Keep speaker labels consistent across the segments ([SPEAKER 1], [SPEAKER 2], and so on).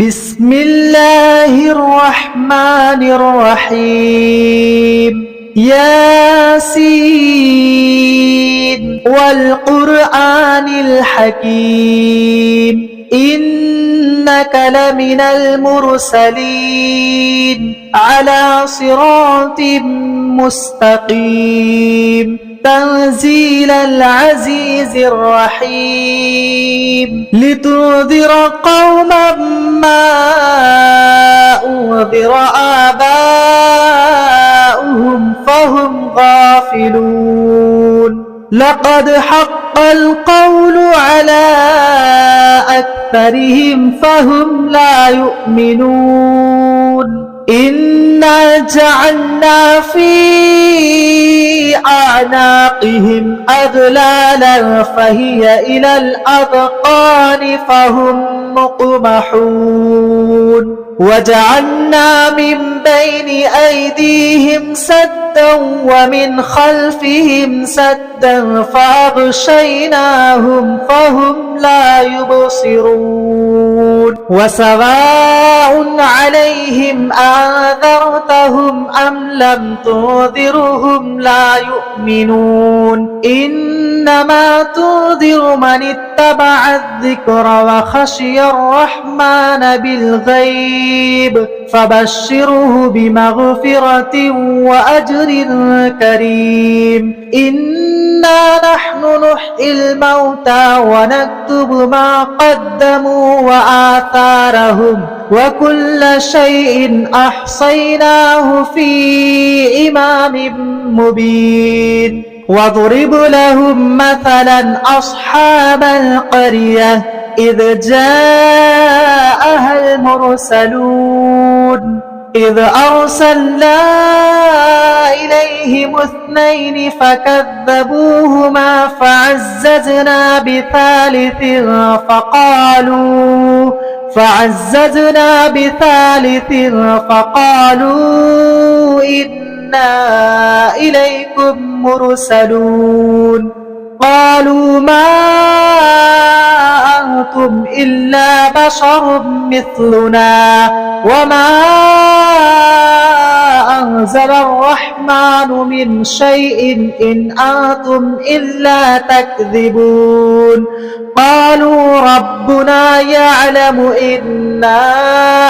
[SPEAKER 1] بسم الله الرحمن الرحيم ياسين والقرآن الحكيم إنك لمن المرسلين على صراط مستقيم تنزيل العزيز الرحيم لتنذر قوما ما أنذر آباؤهم فهم غافلون لقد حق القول على أكثرهم فهم لا يؤمنون إنا جعلنا في أعناقهم أغلالا فهي إلى الأذقان فهم مقمحون وجعلنا من بين أيديهم سدا ومن خلفهم سدا فأغشيناهم فهم لا يبصرون وسواء عليهم أنذرتهم أم لم تنذرهم لا يؤمنون إنما تنذر من اتبع الذكر وخشي الرحمن بالغيب فبشره بمغفرة وأجر كريم إنا نحن نحيي الموتى ونكتب ما قدموا وآثارهم وكل شيء أحصيناه في إمام مبين واضرب لهم مثلا أصحاب القرية إذ جاءها المرسلون إذ أرسلنا إليهم اثنين فكذبوهما فعززنا بثالث فقالوا إنا إليكم مرسلون قالوا ما أنتم إلا بشر مثلنا وما أنزل الرحمن من شيء إن أنتم إلا تكذبون قالوا ربنا يعلم إنا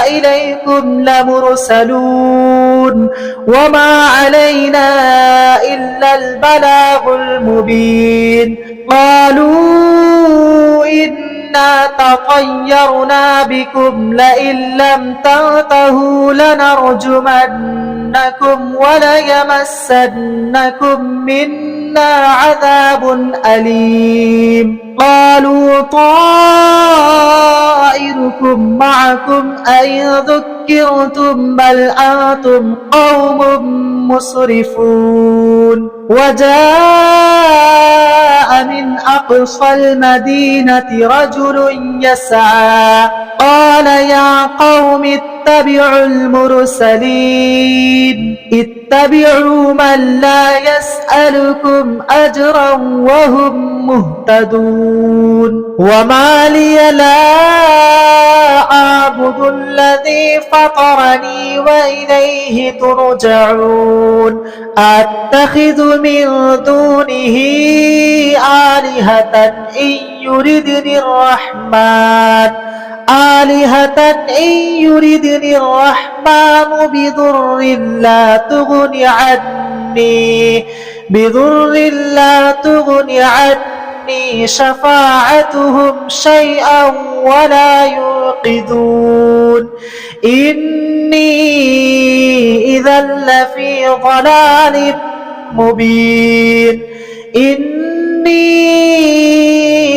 [SPEAKER 1] إليكم لمرسلون وما علينا إلا البلاغ المبين قالوا إنا تطيرنا بكم لئن لم تنتهوا لنرجمنكم وليمسنكم منا عذاب أليم قالوا طائركم معكم أئن ذكرتم بل أنتم قوم مسرفون وجاء من أقصى المدينة رجل يسعى قال يا قوم اتبعوا المرسلين اتبعوا من لا يسألكم أجرا وهم مهتدون وما لي لا أعبد الذي فطرني وإليه ترجعون أتخذ من دونه آلهة إن يردني الرحمن بضر لا تغني عني شفاعتهم شيئا ولا ينقذون إني إذا لفي ضلال مبين إني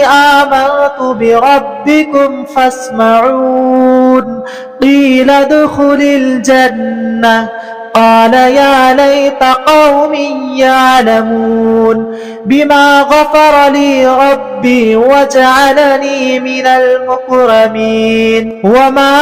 [SPEAKER 1] آمنت بربكم فاسمعون قيل ادخل الجنة قال يا ليت قومي يعلمون بما غفر لي ربي وجعلني من المكرمين وما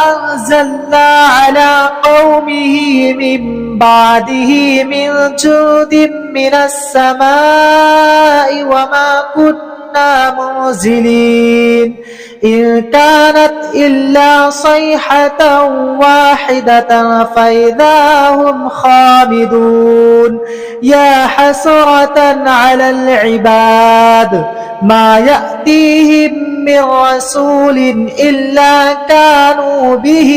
[SPEAKER 1] أنزلنا على قومه من بعده من جود من السماء وما كنا منزلين إن كانت إلا صيحة واحدة فإذا هم خامدون يا حسرة على العباد ما يأتيهم من رسول إلا كانوا به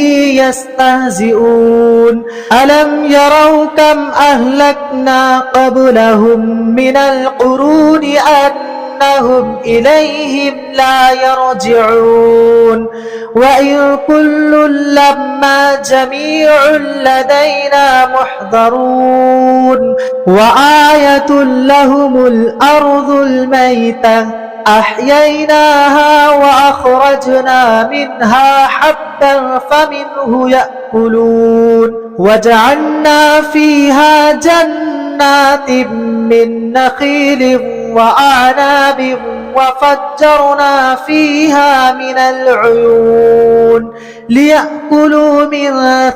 [SPEAKER 1] يستهزئون ألم يروا كم أهلكنا قبلهم من القرون أنهم إليهم لا يرجعون وإن كل لما جميع لدينا محضرون وآية لهم الأرض الميتة أحييناها وأخرجنا منها حبا فمنه يأكلون وجعلنا فيها جنات من نخيل وأعناب وفجرنا فيها من العيون ليأكلوا من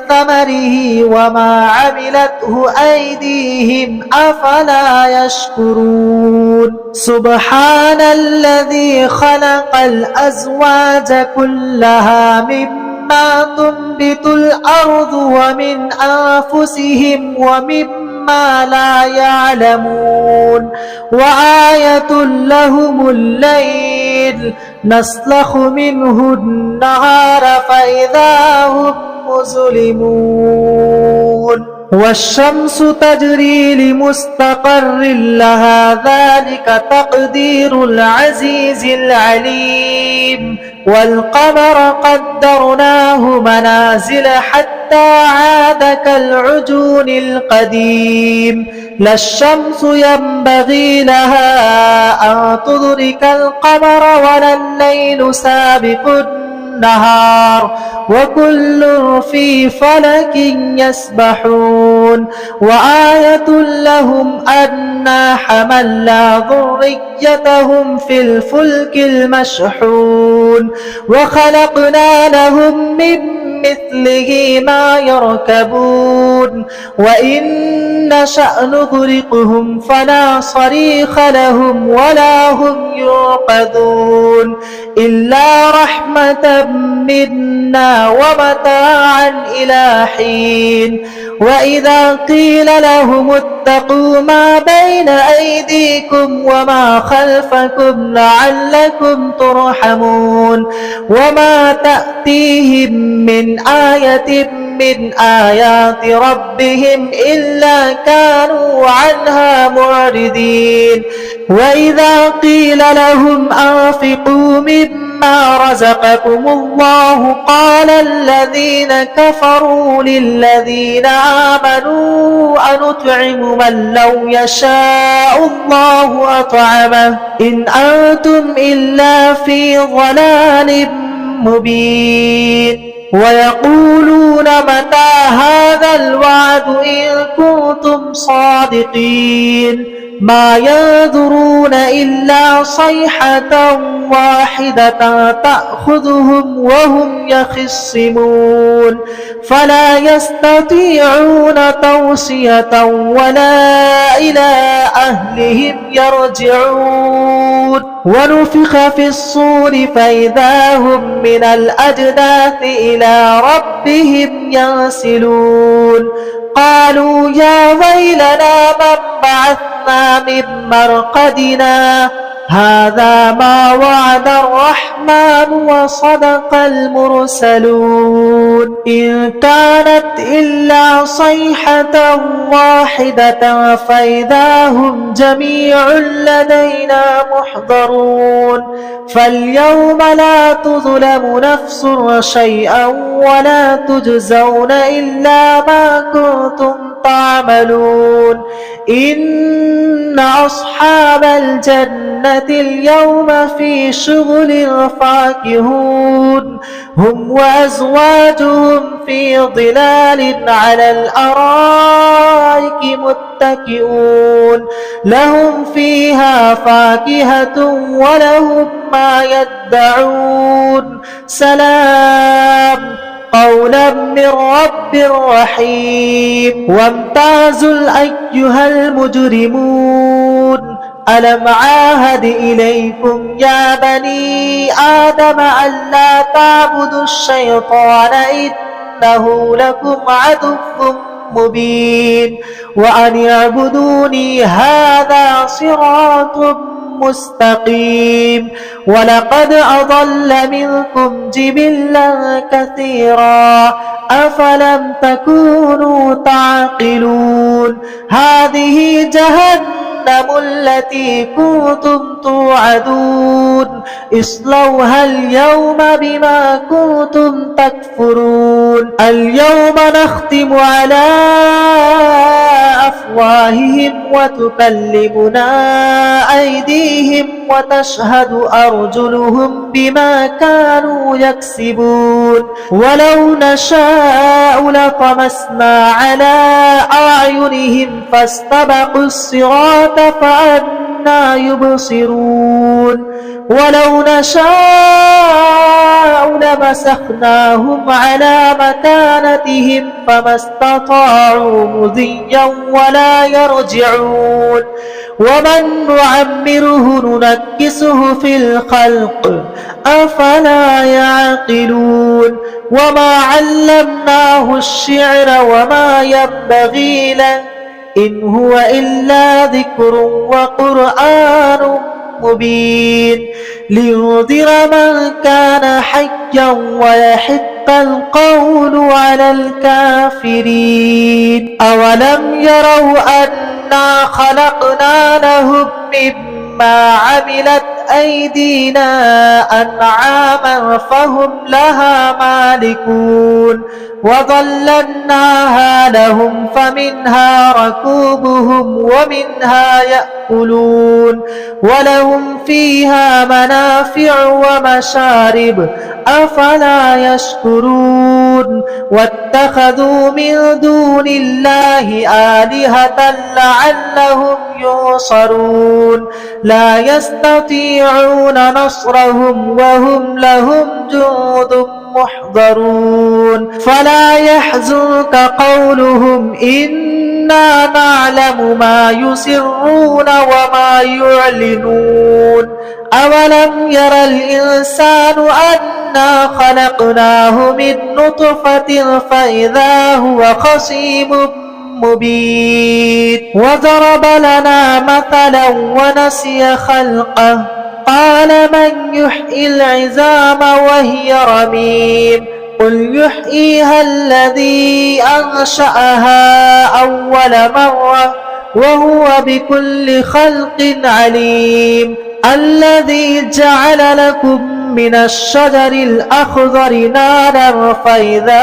[SPEAKER 1] ثمره وما عملته أيديهم أفلا يشكرون سبحان الذي خلق الأزواج كلها مما تنبت الأرض ومن أنفسهم ومما لا يعلمون وآية لهم الليل نسلخ منه النهار فإذا هم مظلمون والشمس تجري لمستقر لها ذلك تقدير العزيز العليم والقمر قدرناه منازل حتى عاد كالعجون القديم لا الشمس ينبغي لها أن تدرك القمر ولا الليل سابق النهار وكل في فلك يسبحون وآية لهم أنا حملنا ذريتهم في الفلك المشحون وخلقنا لهم من مثله ما يركبون وإن نشأ نغرقهم فلا صريخ لهم ولا هم ينقذون إلا رحمة منا ومتاعا إلى حين وإذا قيل لهم اتقوا ما بين أيديكم وما خلفكم لعلكم ترحمون وما تأتيهم من آية من آيات ربهم إلا كانوا عنها معرضين وإذا قيل لهم أنفقوا مما رزقكم الله قال الذين كفروا للذين آمنوا أنطعم من لو يشاء الله أطعمه إن أنتم إلا في ضلال مبين ويقولون متى هذا الوعد إن كنتم صادقين ما ينظرون إلا صيحة واحدة تأخذهم وهم يخصمون فلا يستطيعون توصية ولا إلى أهلهم يرجعون ونفخ في الصور فإذا هم من الأجداث إلى ربهم ينسلون قالوا يا ويلنا من بعثنا من مرقدنا هذا ما وعد الرحمن وصدق المرسلون إن كانت إلا صيحة واحدة فإذا هم جميع لدينا محضرون فاليوم لا تظلم نفس شيئا ولا تجزون إلا ما كنتم تعملون إن أصحاب الجنة اليوم في شغل فاكهون هم وأزواجهم في ظلال على الأرائك متكئون لهم فيها فاكهة ولهم ما يدعون سلام قولا من رب رحيم وامتازوا أيها المجرمون ألم عاهد إليكم يا بني آدم ألا تعبدوا الشيطان إنه لكم عدو مبين وأن اعبدوني هذا صراط مستقيم ولقد أضل منكم جبلا كثيرا أفلم تكونوا تعقلون هذه جهنم التي كنتم توعدون اصلوها اليوم بما كنتم تكفرون اليوم نختم على أفواههم وتكلمنا أيديهم وتشهد أرجلهم بما كانوا يكسبون ولو نشاء لطمسنا على أعينهم فاستبقوا الصراط فأنى يبصرون ولو نشاء لمسخناهم على مكانتهم فما استطاعوا مضيا ولا يرجعون ومن نعمره ننكسه في الخلق أفلا يعقلون وما علمناه الشعر وما ينبغي له إن هو إلا ذكر وقرآن مبين لينذر من كان حيا ويحق القول على الكافرين أولم يروا أنا خلقنا لهم مما عملت أيدينا أنعاما فهم لها مالكون وظللناها لهم فمنها ركوبهم ومنها يأكلون ولهم فيها منافع ومشارب أفلا يشكرون واتخذوا من دون الله آلهة لعلهم ينصرون لا يستطيعون نصرهم وهم لهم جند محضرون فلا يحزنك قولهم إنا نعلم ما يسرون وما يعلنون أولم ير الإنسان أنا خلقناه من نطفة فإذا هو خصيم مبين وضرب لنا مثلا ونسي خلقه قال من يحيي العظام وهي رميم قل يحييها الذي أنشأها أول مرة وهو بكل خلق عليم الذي جعل لكم من الشجر الأخضر نارا فإذا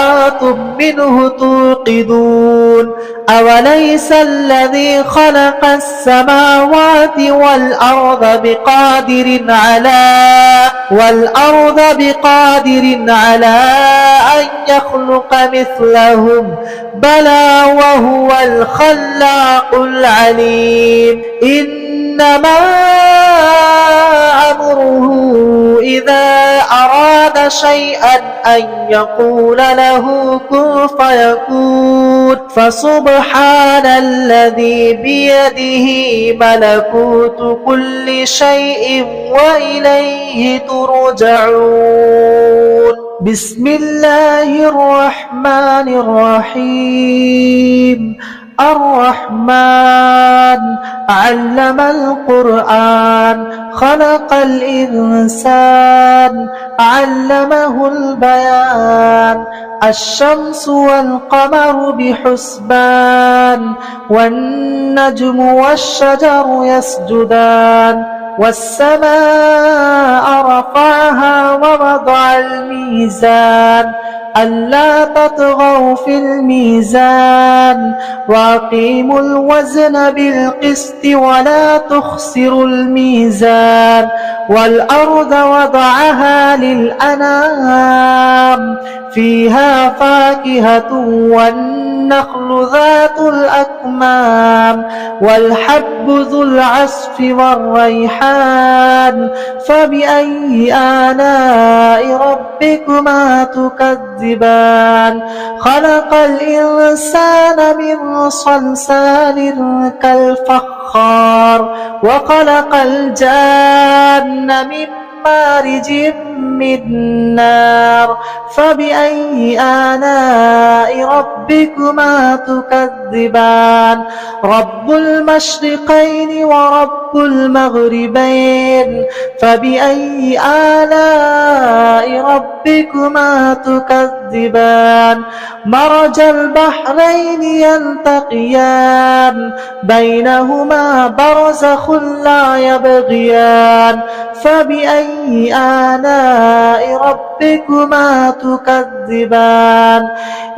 [SPEAKER 1] أنتم منه توقدون أوليس الذي خلق السماوات والأرض بقادر على أن يخلق مثلهم بلى وهو الخلاق العليم إنما أمره إذا أراد شيئا أن يقول له كن فيكون فسبحان الذي بيده ملكوت كل شيء وإليه ترجعون بسم الله الرحمن الرحيم الرحمن علم القرآن خلق الإنسان علمه البيان الشمس والقمر بحسبان والنجم والشجر يسجدان والسماء رفعها ووضع الميزان ألا تطغوا في الميزان وأقيموا الوزن بالقسط ولا تخسروا الميزان والأرض وضعها للأنام فيها فاكهة والنخل ذات الأكمام والحب ذو العصف والريحان فبأي آلاء ربكم ربكما تكذبان خلق الإنسان من صلصال كالفخار وخلق الجان من مارج من نار فبأي آلاء ربكما تكذبان رب المشرقين ورب المغربين فبأي آلاء ربكما تكذبان مرج البحرين يلتقيان بينهما برزخ لا يبغيان فبأي آلاء ربكما تكذبان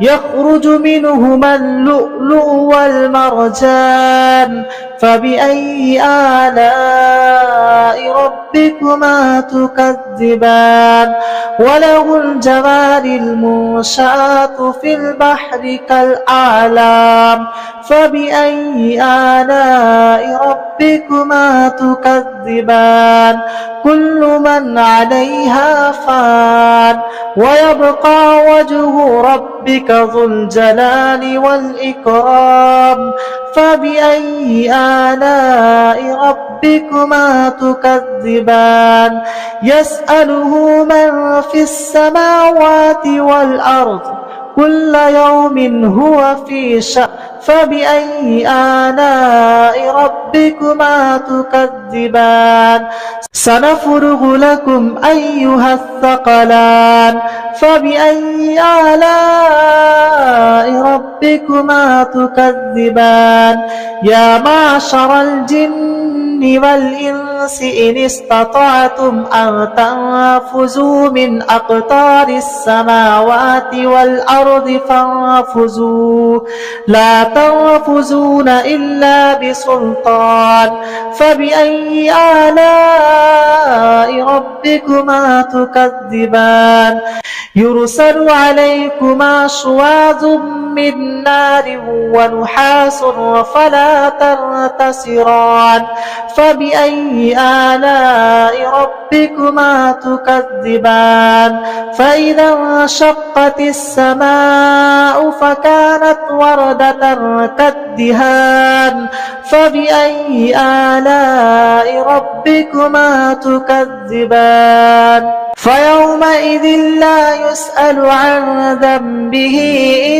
[SPEAKER 1] يخرج منهما اللؤلؤ والمرجان فبأي آلاء ربكما تكذبان وله الجوار المنشآت في البحر كالأعلام فبأي آلاء ربكما تكذبان كل من عليها فان ويبقى وجه ربك ذو الجلال والإكرام فبأي آلاء ربكما تكذبان يسأله من في السماوات والأرض كل يوم هو في شأن فبأي آلاء ربكما تكذبان سنفرغ لكم أيها الثقلان فبأي آلاء ربكما تكذبان يا معشر الجن والإنس إن استطعتم أن تنفذوا من أقطار السماوات والأرض فانفذوا لا تنفذون إلا بسلطان فبأي آلاء ربكما تكذبان يرسل عليكما شواظ من نار ونحاس فلا تنتصران فبأي آلاء ربكما تكذبان فإذا انشقت السماء فكانت وردة كالدهان فبأي آلاء ربكما تكذبان فيومئذ لا يسأل عن ذنبه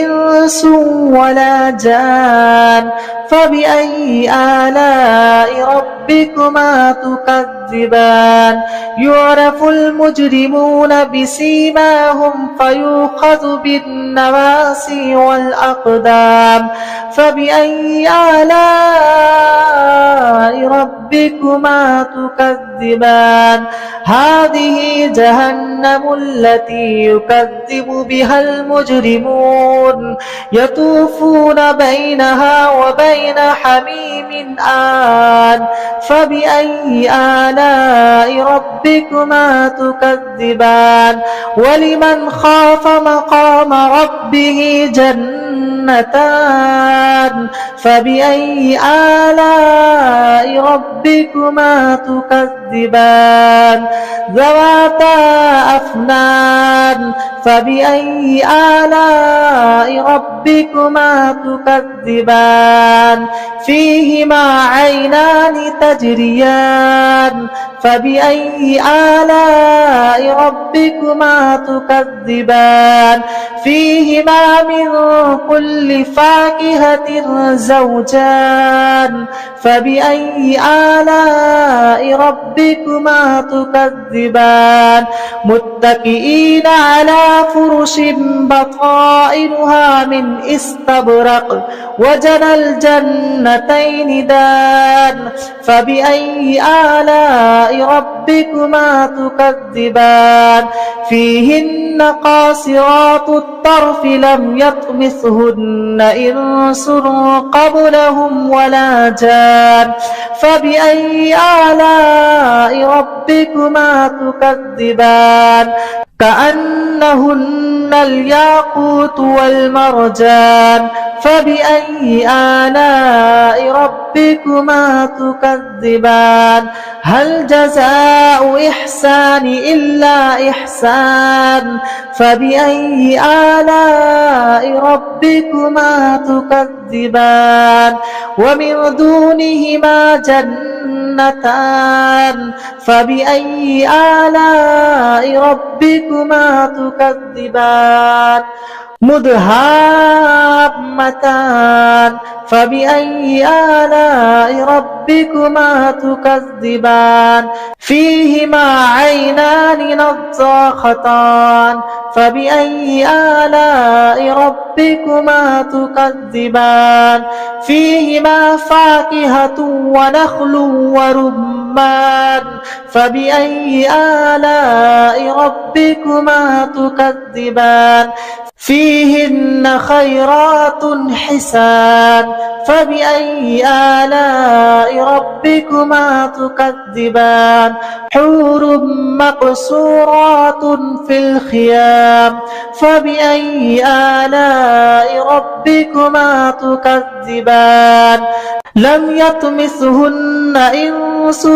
[SPEAKER 1] إنس ولا جان فبأي آلاء ربكما تكذبان يعرف المجرمون بسيماهم فيؤخذ بالنواسي والأقدام فبأي آلاء ربكما تكذبان هذه جهنم التي يكذب بها المجرمون يطوفون بينها وبين حميم آن فبأي آلاء ربكما تكذبان ولمن خاف مقام ربه جنتان فبأي آلاء ربكما تكذبان ذواتا أفنان فبأي آلاء ربكما تكذبان فيهما عينان تجريان فبأي آلاء ربكما تكذبان فيهما من كل فاكهة زوجان فبأي آلاء ربكما تكذبان متكئين على فرش بطائنها من استبرق وجنى الجنتين دان فبأي آلاء ربكما تكذبان فيهن قاصرات الطرف لم يطمثهن إنس قبلهم ولا جان فبأي آلاء ربكما تكذبان كأنهن الياقوت والمرجان فبأي آلاء ربكما تكذبان هل جزاء إحسان إلا إحسان فبأي آلاء ربكما تكذبان ومن دونهما جنتان فبأي آلاء ربكما تكذبان مدهامتان فبأي آلاء ربكما تكذبان فيهما عينان نضاختان فبأي آلاء ربكما تكذبان فيهما فاكهة ونخل ورمان فبأي آلاء ربكما تكذبان فيهن خيرات حسان فبأي آلاء ربكما تكذبان حور مقصورات في الخيام فبأي آلاء ربكما تكذبان لم يطمثهن إنس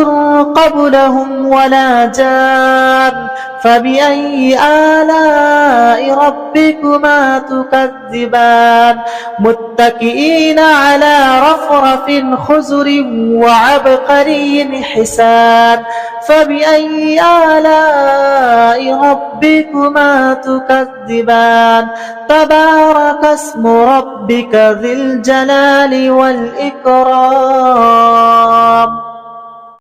[SPEAKER 1] قبلهم ولا جان فبأي آلاء ربكما تكذبان متكئين على رفرف خزر وعبقري حسان فبأي آلاء ربكما تكذبان تبارك اسم ربك ذي الجلال والإكرام